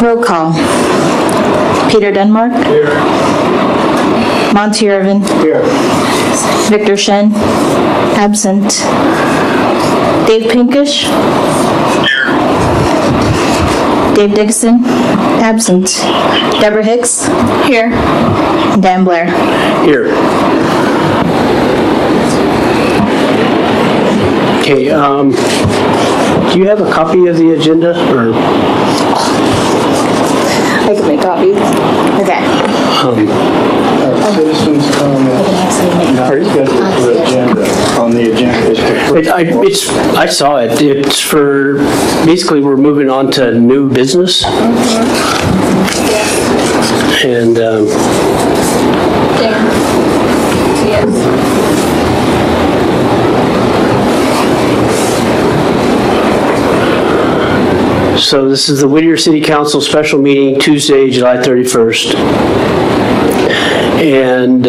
Roll call. Peter Denmark. Here. Monty Irvin. Here. Victor Shen. Absent. Dave Pinkish. Dave Dixon. Absent. Deborah Hicks. Here. Dan Blair. Here. Okay, do you have a copy of the agenda, or? I can make copies. Okay. Citizens comment. On the agenda. I saw it. It's for, basically we're moving on to new business. And, so this is the Whittier City Council special meeting, Tuesday, July 31st. And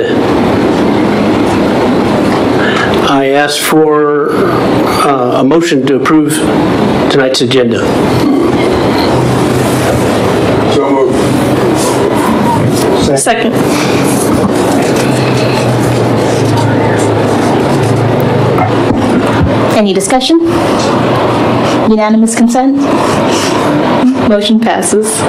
I asked for a motion to approve tonight's agenda. So moved. Second. Any discussion? Unanimous consent? Motion passes.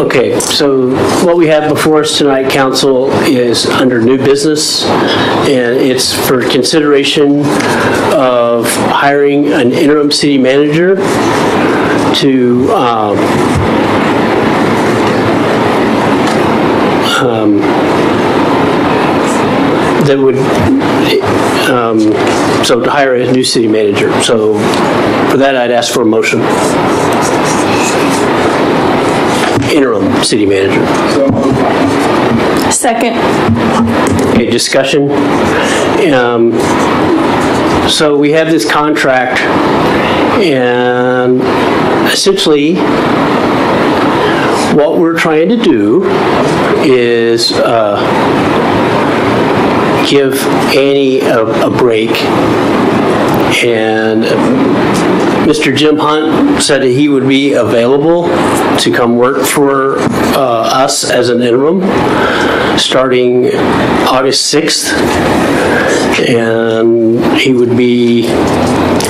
Okay, so what we have before us tonight, council, is under new business, and it's for consideration of hiring an interim city manager to that would so to hire a new city manager. So for that, I'd ask for a motion. Interim city manager. Second. Okay, discussion. So we have this contract, and essentially what we're trying to do is give Annie a break. And Mr. Jim Hunt said that he would be available to come work for us as an interim starting August 6th. And he would be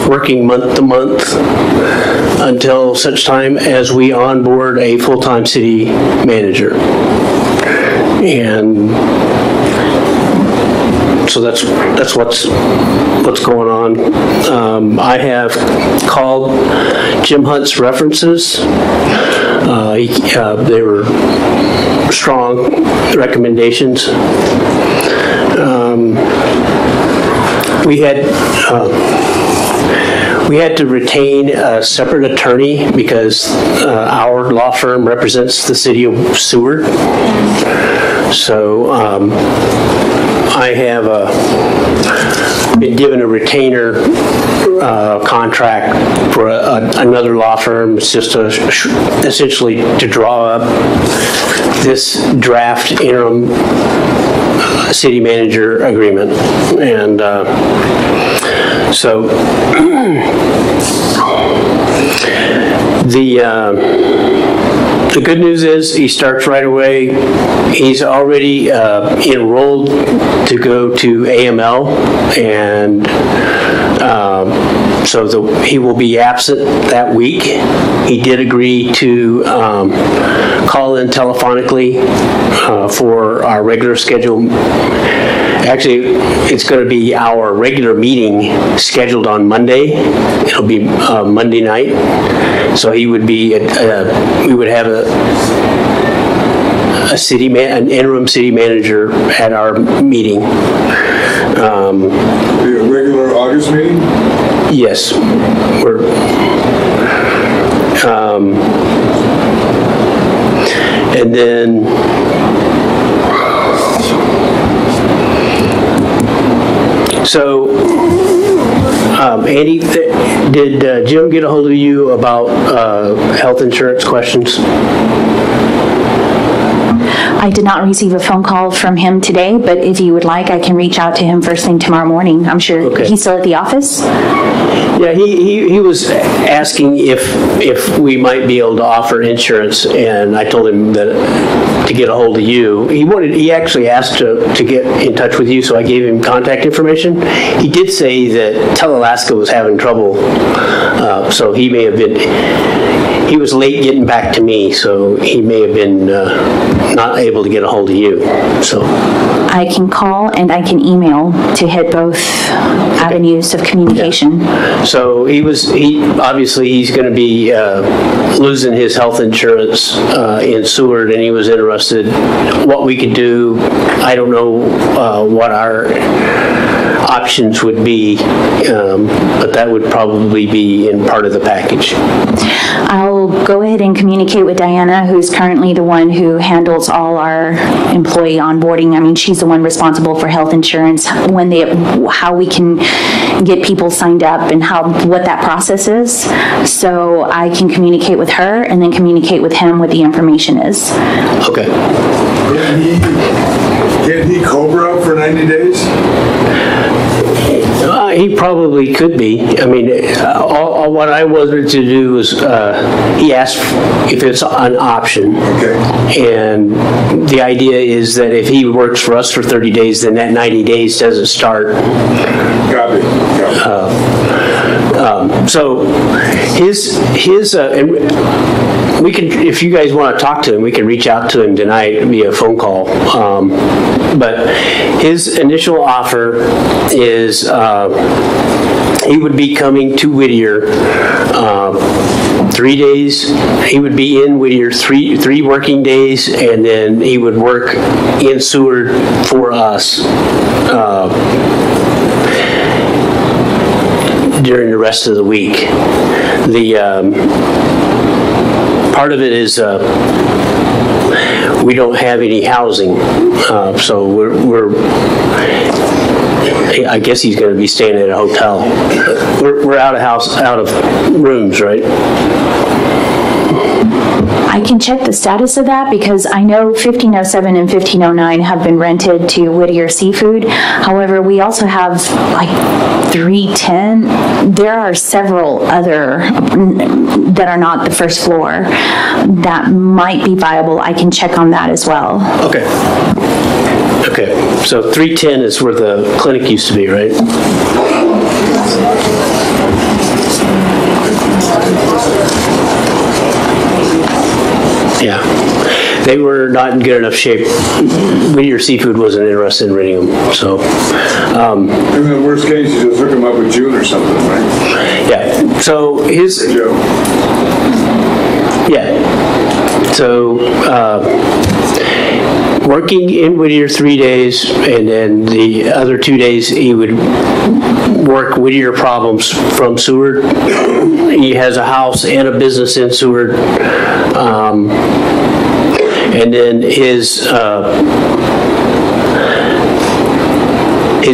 working month to month until such time as we onboard a full-time city manager. And so that's what's going on. I have called Jim Hunt's references. They were strong recommendations. We had to retain a separate attorney because our law firm represents the city of Seward. So I have been given a retainer contract for another law firm. It's just essentially to draw up this draft interim city manager agreement. And so the good news is he starts right away. He's already enrolled to go to AML, and so he will be absent that week. He did agree to call in telephonically for our regular schedule. Actually, it's going to be our regular meeting scheduled on Monday. It'll be Monday night. So he would be, we would have an interim city manager at our meeting. The regular August meeting? Yes. And then so, Andy, did Jim get a hold of you about health insurance questions? I did not receive a phone call from him today, but if you would like, I can reach out to him first thing tomorrow morning. I'm sure he's still at the office. Yeah, he was asking if we might be able to offer insurance, and I told him that to get a hold of you. He actually asked to get in touch with you, so I gave him contact information. He did say that Telalaska was having trouble, so he may have been, he was late getting back to me, so he may have been not able to get a hold of you. So I can call and I can email to hit both avenues of communication. Yeah. So obviously he's going to be losing his health insurance in Seward, and he was interested what we could do. I don't know what our options would be, but that would probably be in part of the package. I'll go ahead and communicate with Diana, who's currently the one who handles all our employee onboarding. I mean, she's the one responsible for health insurance, how we can get people signed up and what that process is. So I can communicate with her and then communicate with him what the information is. Okay. Can he COBRA for 90 days? He probably could be. I mean, all what I wanted to do was, he asked if it's an option. Okay. And the idea is that if he works for us for 30 days, then that 90 days doesn't start. Got it. So and we can, if you guys want to talk to him, we can reach out to him tonight via phone call. But his initial offer is he would be coming to Whittier 3 days. He would be in Whittier three working days, and then he would work in Seward for us during the rest of the week. The part of it is we don't have any housing, so I guess he's going to be staying at a hotel. We're out of rooms, right? I can check the status of that because I know 1507 and 1509 have been rented to Whittier Seafood. However, we also have like 310. There are several other that are not the first floor that might be viable. I can check on that as well. Okay. Okay, so 310 is where the clinic used to be, right? Yeah, they were not in good enough shape. Whittier Seafood wasn't interested in renting them, so. In the worst case, you just hook them up with June or something, right? Yeah, so working in Whittier 3 days, and then the other 2 days he would work Whittier problems from Seward. He has a house and a business in Seward. And then his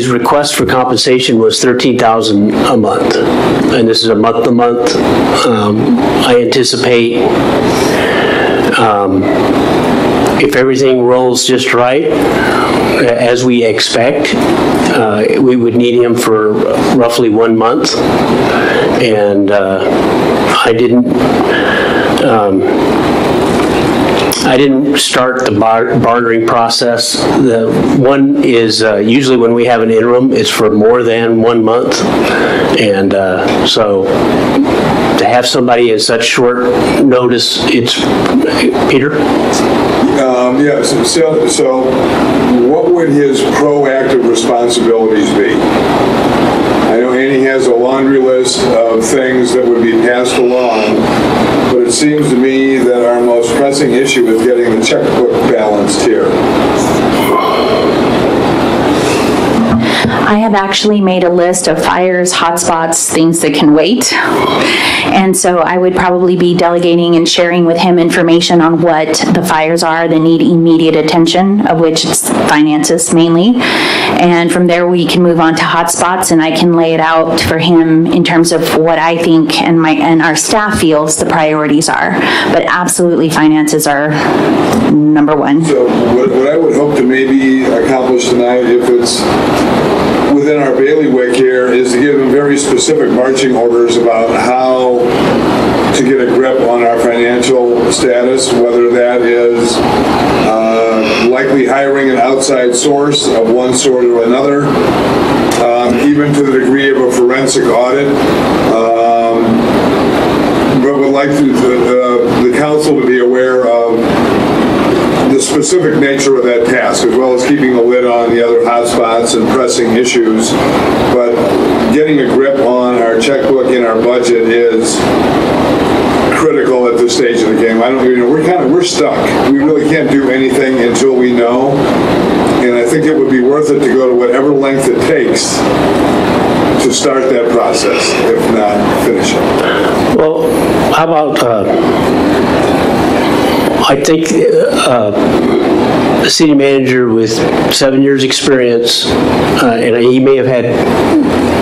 request for compensation was $13,000 a month, and this is a month-to-month. I anticipate if everything rolls just right, as we expect, we would need him for roughly 1 month, and I didn't start the bartering process. The one is usually when we have an interim, it's for more than 1 month, and so to have somebody in such short notice, it's Peter. Yeah. So, what would his proactive responsibilities be? I know Annie has a laundry list of things that would be passed along, but it seems to me that our most pressing issue is getting the checkbook balanced here. I have actually made a list of fires, hotspots, things that can wait. And so I would probably be delegating and sharing with him information on what the fires are that need immediate attention, of which it's finances mainly. And from there, we can move on to hotspots, and I can lay it out for him in terms of what I think and our staff feels the priorities are. But absolutely, finances are number one. So what I would hope to maybe accomplish tonight, if it's within our bailiwick here, is to give him very specific marching orders about how to get a grip on our financial status, whether that is likely hiring an outside source of one sort or another, even to the degree of a forensic audit. But would like the council to be aware of the specific nature of that task, as well as keeping a lid on the other hotspots and pressing issues. But getting a grip on our checkbook and our budget is critical at this stage of the game. I don't even know, we're stuck. We really can't do anything until we know. And I think it would be worth it to go to whatever length it takes to start that process, if not finish it. Well, how about, I think a city manager with 7 years experience, and he may have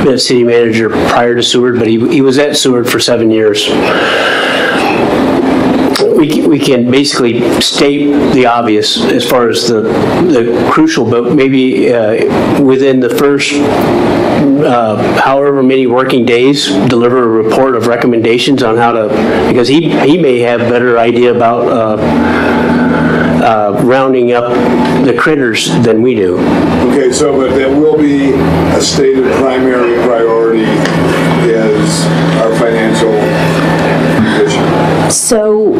been a city manager prior to Seward, but he was at Seward for 7 years. We can basically state the obvious as far as the crucial, but maybe within the first however many working days, deliver a report of recommendations on how to, because he may have a better idea about rounding up the critters than we do. Okay, so but that will be a stated primary priority is our financial condition. So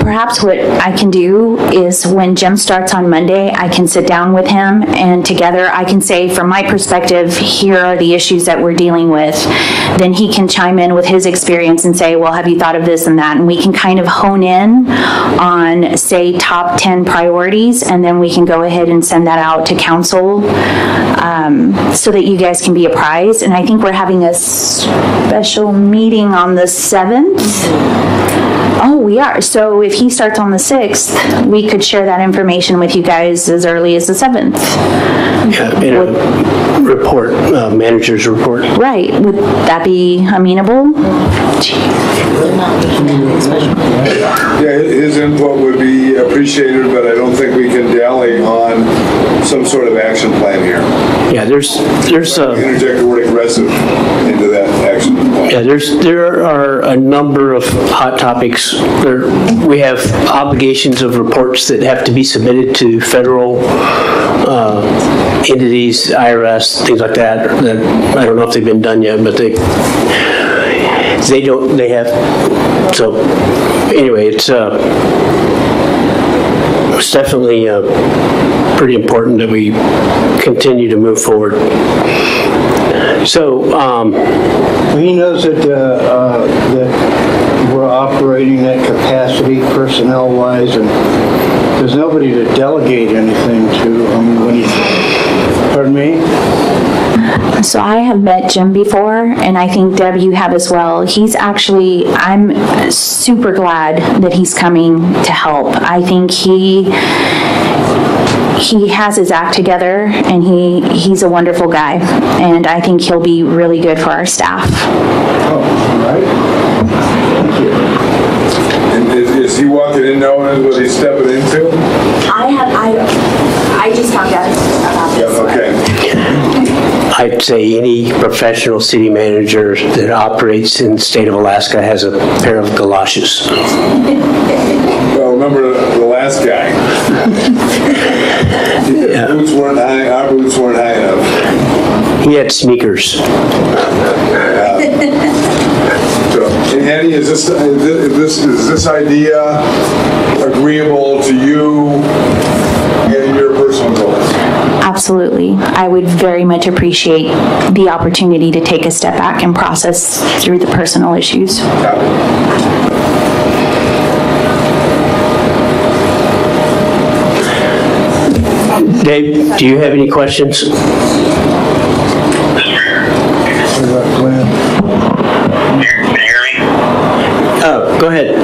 perhaps what I can do is when Jim starts on Monday, I can sit down with him and together I can say, from my perspective, here are the issues that we're dealing with. Then he can chime in with his experience and say, well, have you thought of this and that? And we can kind of hone in on, say, top 10 priorities, and then we can go ahead and send that out to council so that you guys can be apprised. And I think we're having a special meeting on the 7th. Oh, we are. So if he starts on the 6th, we could share that information with you guys as early as the 7th. Yeah, in a report, manager's report. Right. Would that be amenable? Yeah, his input would be appreciated, but I don't think we can dally on some sort of action plan here. Yeah, there's interject the word aggressive into that action plan. Yeah, there are a number of hot topics. We have obligations of reports that have to be submitted to federal entities, IRS, things like that. I don't know if they've been done yet, but they have. So anyway, it's definitely pretty important that we continue to move forward. So he knows that that we're operating at capacity personnel-wise, and there's nobody to delegate anything to. When he, pardon me? So I have met Jim before, and I think Deb, you have as well. He's actually, I'm super glad that he's coming to help. I think he has his act together, and he's a wonderful guy, and I think he'll be really good for our staff. Oh, all right. Thank you. And is he walking in knowing what he's stepping into? I just found out about this. Yeah, okay. I'd say any professional city manager that operates in the state of Alaska has a pair of galoshes. Well, remember the last guy. Yeah. Boots weren't high, our boots weren't high enough. He had sneakers. So, Annie, is this idea agreeable to you and your personal goals? Absolutely. I would very much appreciate the opportunity to take a step back and process through the personal issues. Dave, do you have any questions? What about Glenn? Can you hear me? Go ahead.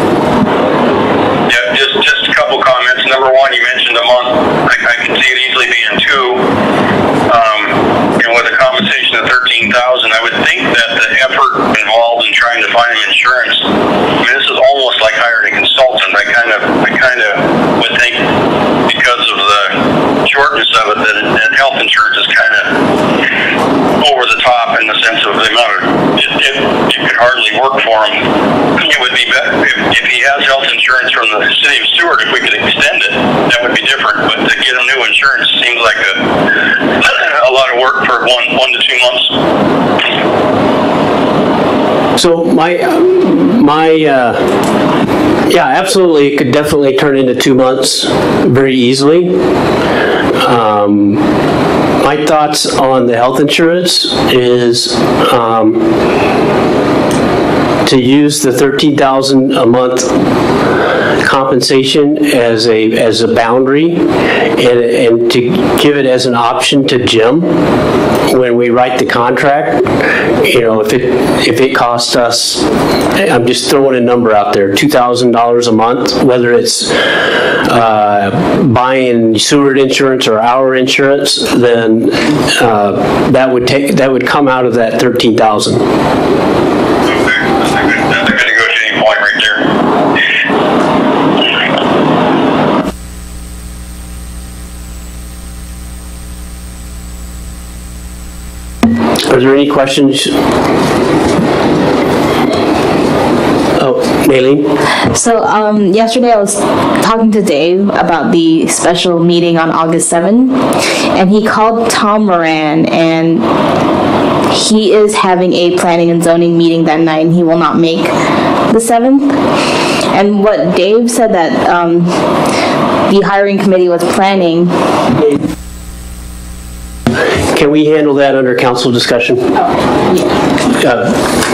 Yeah, just a couple comments. Number one, you mentioned a month. I can see it easily being two. And with a compensation of $13,000, I would think that the effort involved in trying to find him insurance, I mean, this is almost like hiring a consultant. I kind of would think because of the shortness of it that health insurance is kind of over the top in the sense of the amount of it could hardly work for him. It would be better if he has health insurance from the city of Seward. If we could extend it, that would be different. But to get him new insurance seems like a lot of work for one to 2 months. So yeah, absolutely, it could definitely turn into 2 months very easily. My thoughts on the health insurance is to use the $13,000 a month compensation as a boundary and to give it as an option to Jim when we write the contract. You know, if it costs us, I'm just throwing a number out there, $2,000 a month, whether it's buying Seward insurance or our insurance, then that would come out of that $13,000. That's a good negotiating point right there. Are there any questions? Oh, Maylene? So yesterday I was talking to Dave about the special meeting on August 7th, and he called Tom Moran, and he is having a planning and zoning meeting that night, and he will not make the 7th. And what Dave said that the hiring committee was planning. Can we handle that under council discussion?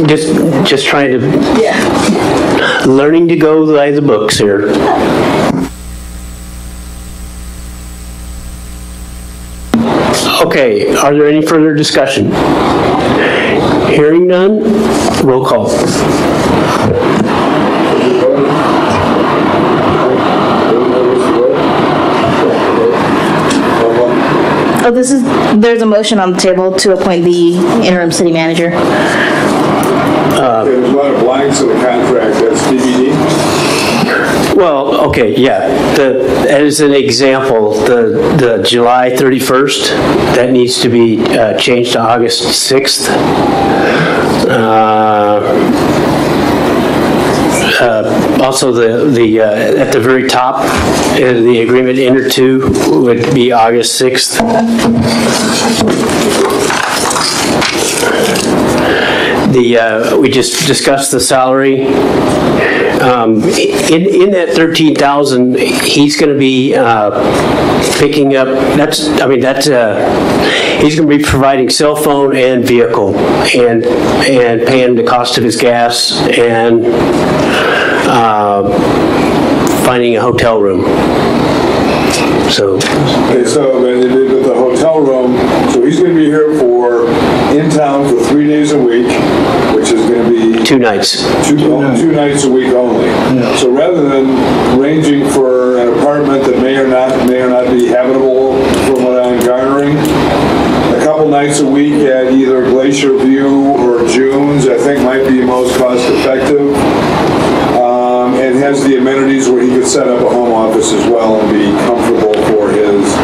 Just trying to, learning to go by the books here. Okay, are there any further discussion? Hearing none, roll call. Oh, there's a motion on the table to appoint the interim city manager. There's a lot of blanks in the contract, that's TBD. Well, okay, yeah. As an example, the July 31st, that needs to be changed to August 6th. Also, at the very top, the agreement entered to would be August 6th. We just discussed the salary. In that 13,000, he's going to be picking up. He's going to be providing cell phone and vehicle, and paying the cost of his gas and finding a hotel room. So. Okay, so the hotel room. So he's going to be here in town for 3 days a week, which is going to be 2 nights. Two nights a week only. Yeah. So rather than ranging for an apartment that may or not be habitable, from what I'm garnering, a couple nights a week at either Glacier View or June's, I think might be most cost effective. And has the amenities where he could set up a home office as well and be comfortable for his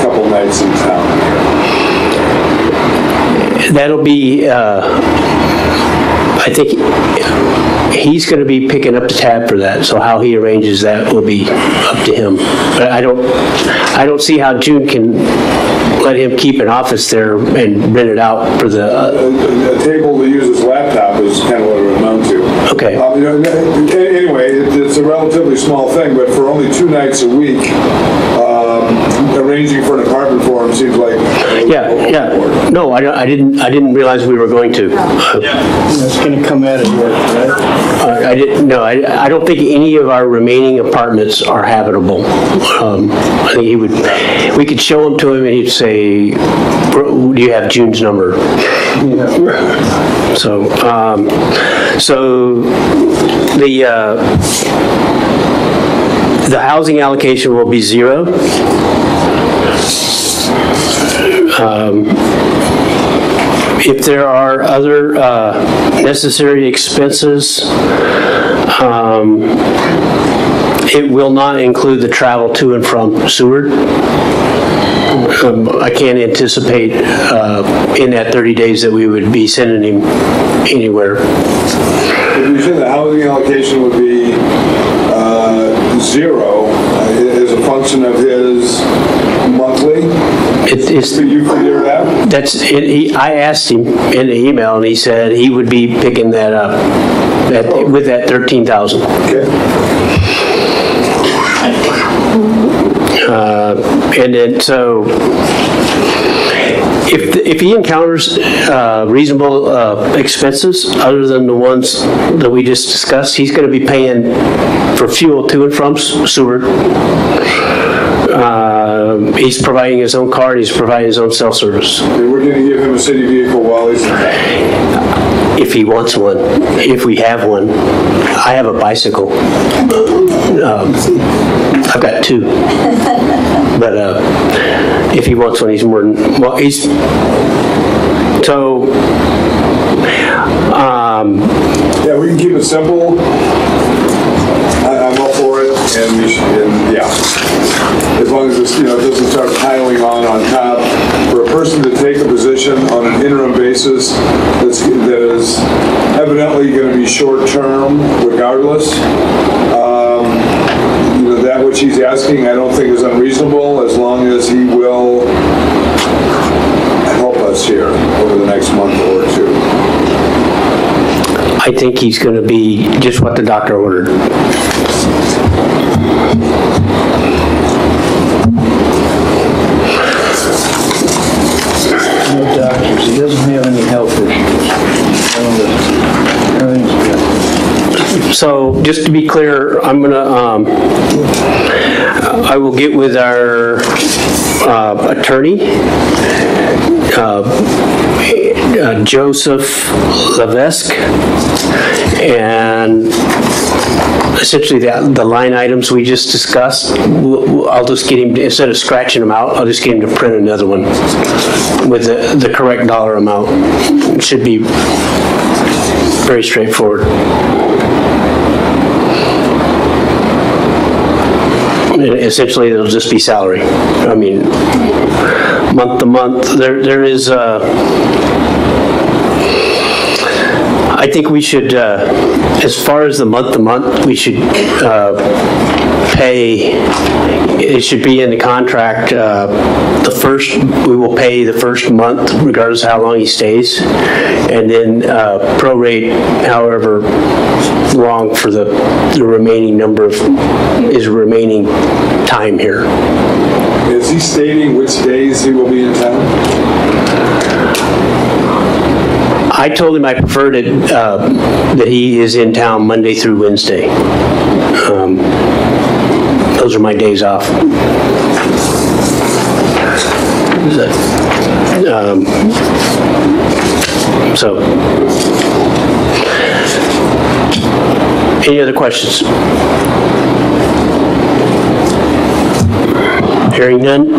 couple nights in town. That'll be, I think he's going to be picking up the tab for that, so how he arranges that will be up to him. But I don't see how June can let him keep an office there and rent it out for the... A table to use his laptop is kind of what it would amount to. Okay. Anyway, it's a relatively small thing, but for only 2 nights a week, arranging for an apartment for him seems like... Yeah. No, I didn't realize we were going to. That's going to come out of work, right? I don't think any of our remaining apartments are habitable. I think we could show them to him and he'd say, Okay, do you have June's number? Yeah. So, the housing allocation will be 0. If there are other necessary expenses, it will not include the travel to and from Seward. I can't anticipate in that 30 days that we would be sending him anywhere. You said the housing allocation would be 0 as a function of his monthly? You figure it out? I asked him in the email, and he said he would be picking that up with that 13,000. Okay. And then, so if he encounters reasonable expenses other than the ones that we just discussed, he's going to be paying for fuel to and from Seward. He's providing his own car, and he's providing his own cell service. And we're going to give him a city vehicle while he's in town? If he wants one, if we have one. I have a bicycle. I've got 2. But if he wants one, he's more than, well, he's, so, yeah, we can keep it simple. I'm all for it, and yeah. As long as it's, doesn't start piling on top. For a person to take a position on an interim basis that is evidently going to be short-term regardless, that which he's asking I don't think is unreasonable, as long as he will help us here over the next month or 2. I think he's going to be just what the doctor ordered. No doctors. He doesn't have any health issues. Everything's good. So just to be clear, I'm gonna, I will get with our attorney, Joseph Levesque, and essentially the line items we just discussed, I'll just get him, instead of scratching them out, I'll just get him to print another one with the correct dollar amount. It should be very straightforward. Essentially, it'll just be salary. I mean, month to month, there is, I think we should, as far as the month to month, we should pay, it should be in the contract, we will pay the first month regardless of how long he stays, and then prorate however long for the remaining number of his remaining time here. Is he stating which days he will be in town? I told him I preferred it that he is in town Monday through Wednesday. Those are my days off. So, any other questions? Hearing none.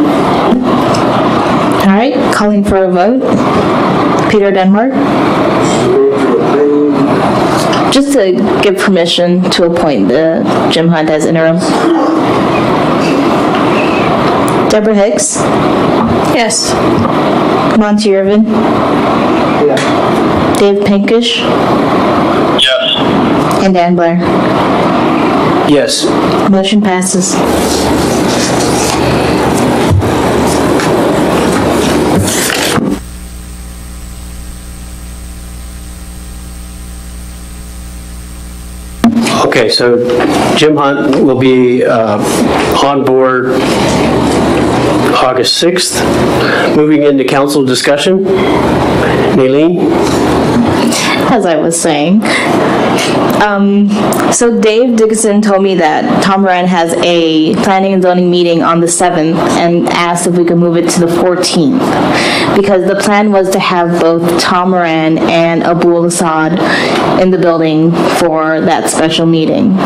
All right, calling for a vote. Peter Denmark. Just to give permission to appoint Jim Hunt as interim. Deborah Hicks. Yes. Monty Irvin. Yeah. Dave Pinkish. Yes. And Dan Blair. Yes. Motion passes. Okay, so Jim Hunt will be on board August 6th. Moving into council discussion. Naleen? as I was saying. So Dave Dickinson told me that Tom Moran has a planning and zoning meeting on the 7th and asked if we could move it to the 14th because the plan was to have both Tom Moran and Abu al-Assad in the building for that special meeting.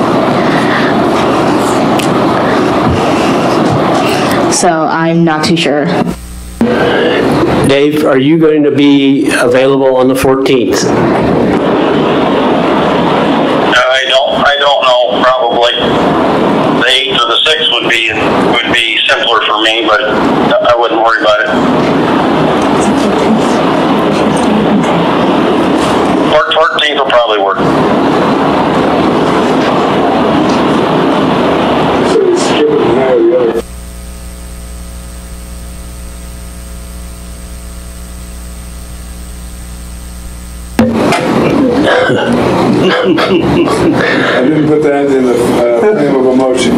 So I'm not too sure. Dave, are you going to be available on the 14th? I don't know, probably. The 8th or the 6th would be simpler for me, but I wouldn't worry about it. 14th will probably work. So we skip it and hire the other. I didn't put that in the name of a motion.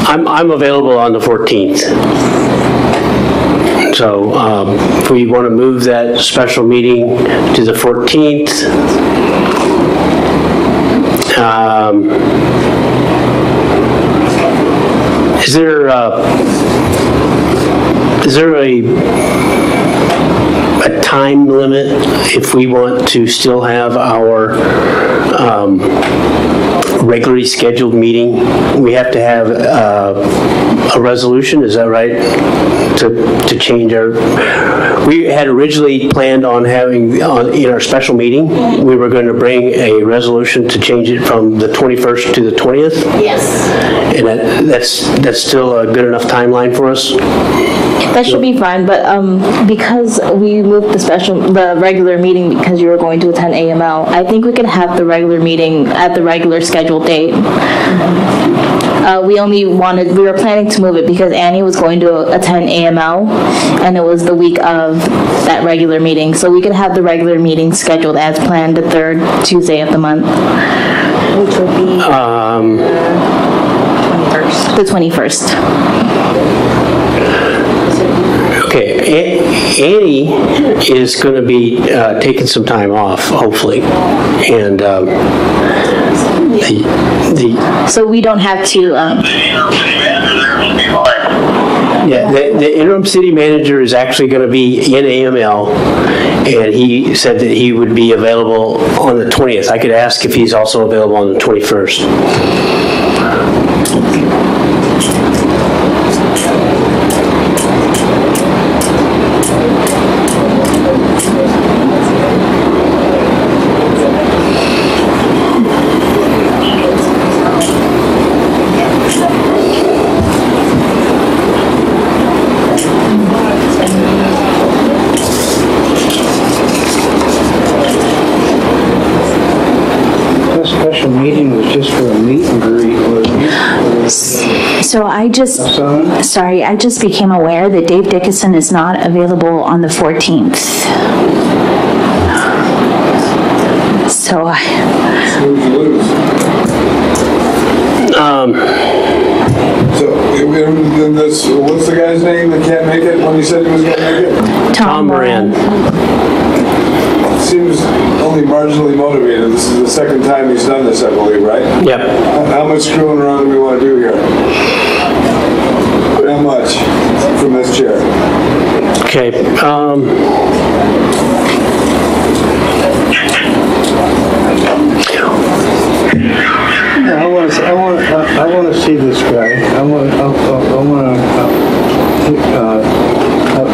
I'm available on the 14th. So if we want to move that special meeting to the 14th, is there a time limit if we want to still have our regularly scheduled meeting? We have to have a resolution, is that right? To change our, we had originally planned on having, in our special meeting, we were going to bring a resolution to change it from the 21st to the 20th? Yes. And that's still a good enough timeline for us? That should be fine, but because we moved the regular meeting because you were going to attend AML, I think we could have the regular meeting at the regular scheduled date. We were planning to move it because Annie was going to attend AML, and it was the week of that regular meeting. So we could have the regular meeting scheduled as planned, the 3rd Tuesday of the month. Which would be the 21st. Okay, Annie is going to be taking some time off, hopefully, and so we don't have to. Yeah, the interim city manager is actually going to be in AML, and he said that he would be available on the 20th. I could ask if he's also available on the 21st. Meeting was just for a meet and greet, wasn't it? So I just became aware that Dave Dickinson is not available on the 14th. So what's the guy's name that can't make it when he said he was going to make it? Tom Moran. Seems only marginally motivated. This is the second time he's done this, I believe, right? Yep. How much screwing around do we want to do here? How much from this chair? Okay. I want to see this guy.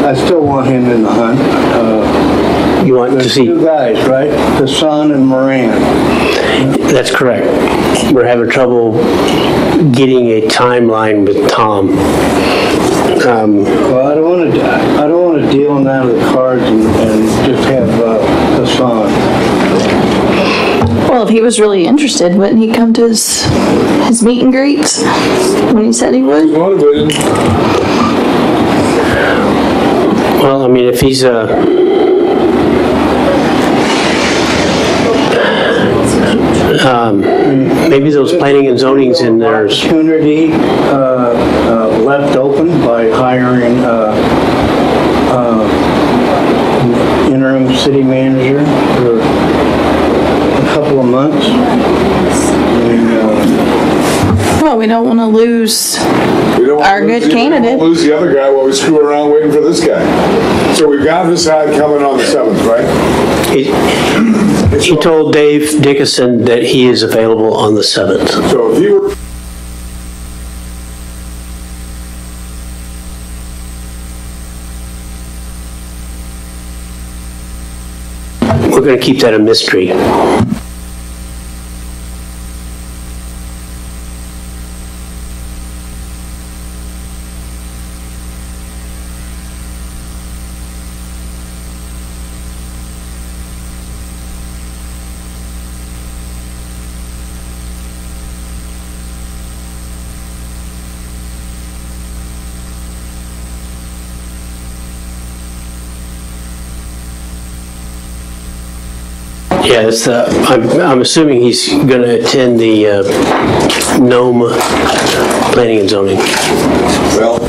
I still want him in the hunt. You want to see? Two guys, right? Hassan and Moran. That's correct. We're having trouble getting a timeline with Tom. Well, I don't want to deal him out of the cards and just have Hassan. Well, if he was really interested, wouldn't he come to his meet and greets when he said he would? Motivated. Well, I mean, if he's maybe those planning and zonings in there. Opportunity, left open by hiring an interim city manager for a couple of months. Well, we don't want to lose We don't our wanna good lose- we don't candidate. wanna lose the other guy while we screw around waiting for this guy. So we've got this ad coming on the 7th, right? He told Dave Dickinson that he is available on the 7th. So if he were... We're going to keep that a mystery. Yeah, it's I'm assuming he's going to attend the Nome Planning and Zoning. Well...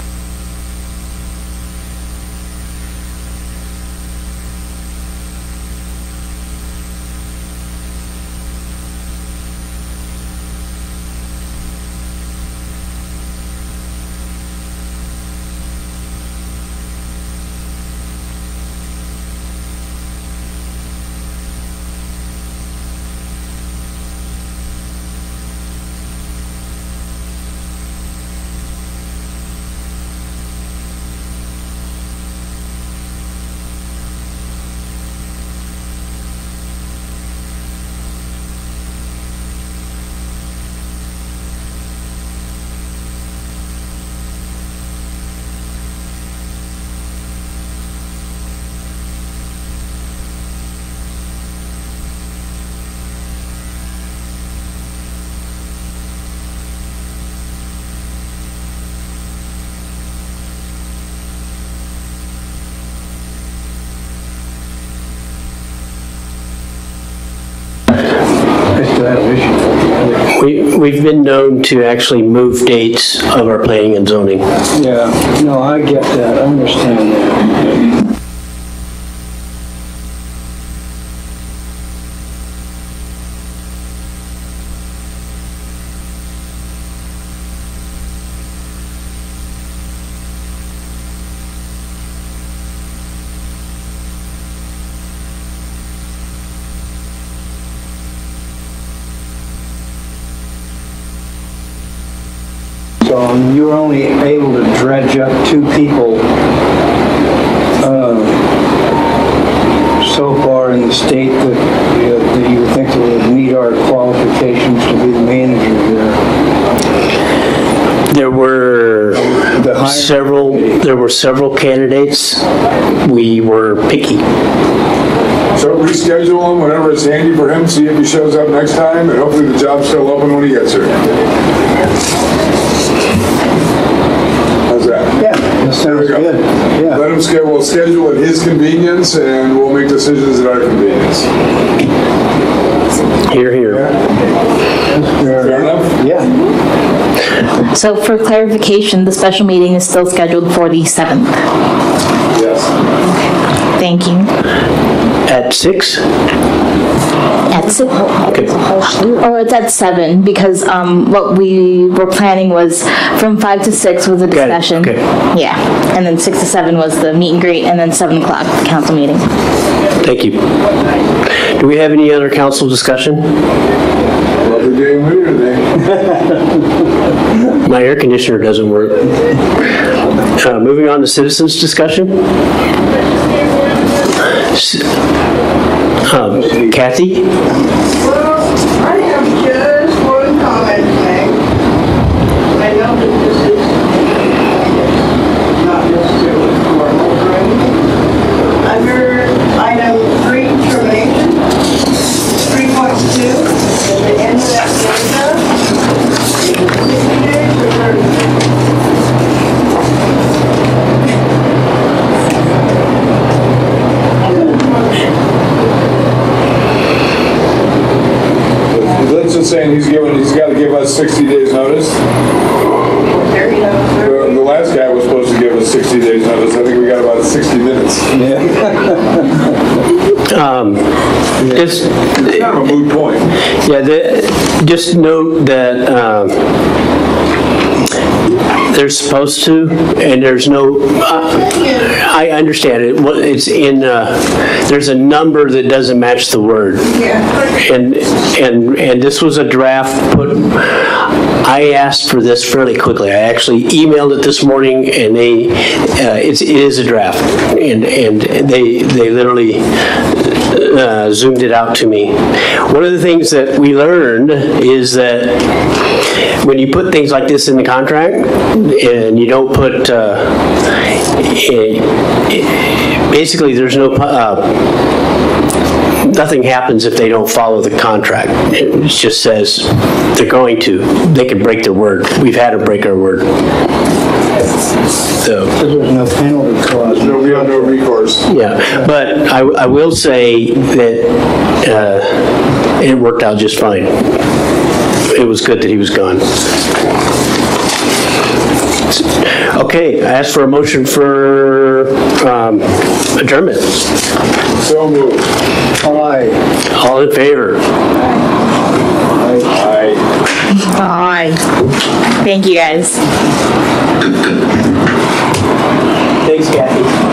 We've been known to actually move dates of our planning and zoning. Yeah, no, I get that, I understand that. So you were only able to dredge up 2 people so far in the state that you think that would meet our qualifications to be the manager there. There were several candidates. We were picky. So reschedule him whenever it's handy for him, see if he shows up next time, and hopefully the job's still open when he gets here. How's that? Yeah, that sounds good. Yeah. Let him we'll schedule at his convenience, and we'll make decisions at our convenience. Here, here. Fair enough? Yeah. So for clarification, the special meeting is still scheduled for the 7th. Yes. Thank you. At 6? At 6. Okay. Or it's at 7, because what we were planning was from 5 to 6 was a Got it. discussion. Okay. Yeah, and then 6 to 7 was the meet and greet, and then 7 o'clock, the council meeting. Thank you. Do we have any other council discussion? Lovely day in winter today. My air conditioner doesn't work. Moving on to citizens discussion. Kathy? Well, I have just one comment to make. I know that this is not necessarily formal or anything. Under item 3, termination, 3.2, at the end of that paragraph, 60 days or 30 days. Lynn's just saying he's got to give us 60 days notice. There you go. The last guy was supposed to give us 60 days notice. I think we got about 60 minutes. It's Kind of a moot point. Yeah, just note that they're supposed to, and there's no, I understand it, it's in, there's a number that doesn't match the word. And this was a draft I asked for this fairly quickly. I actually emailed it this morning, and it is a draft, and they literally zoomed it out to me. One of the things that we learned is that when you put things like this in the contract, and you don't put, basically there's no, nothing happens if they don't follow the contract. It just says they're going to. They can break their word. We've had to break our word. So There's no penalty clause. We have no recourse. yeah, but I will say that it worked out just fine. It was good that he was gone. Okay, I asked for a motion for adjournment. So moved. Aye. All in favor? Aye. Bye. Thank you guys. Thanks, Kathy.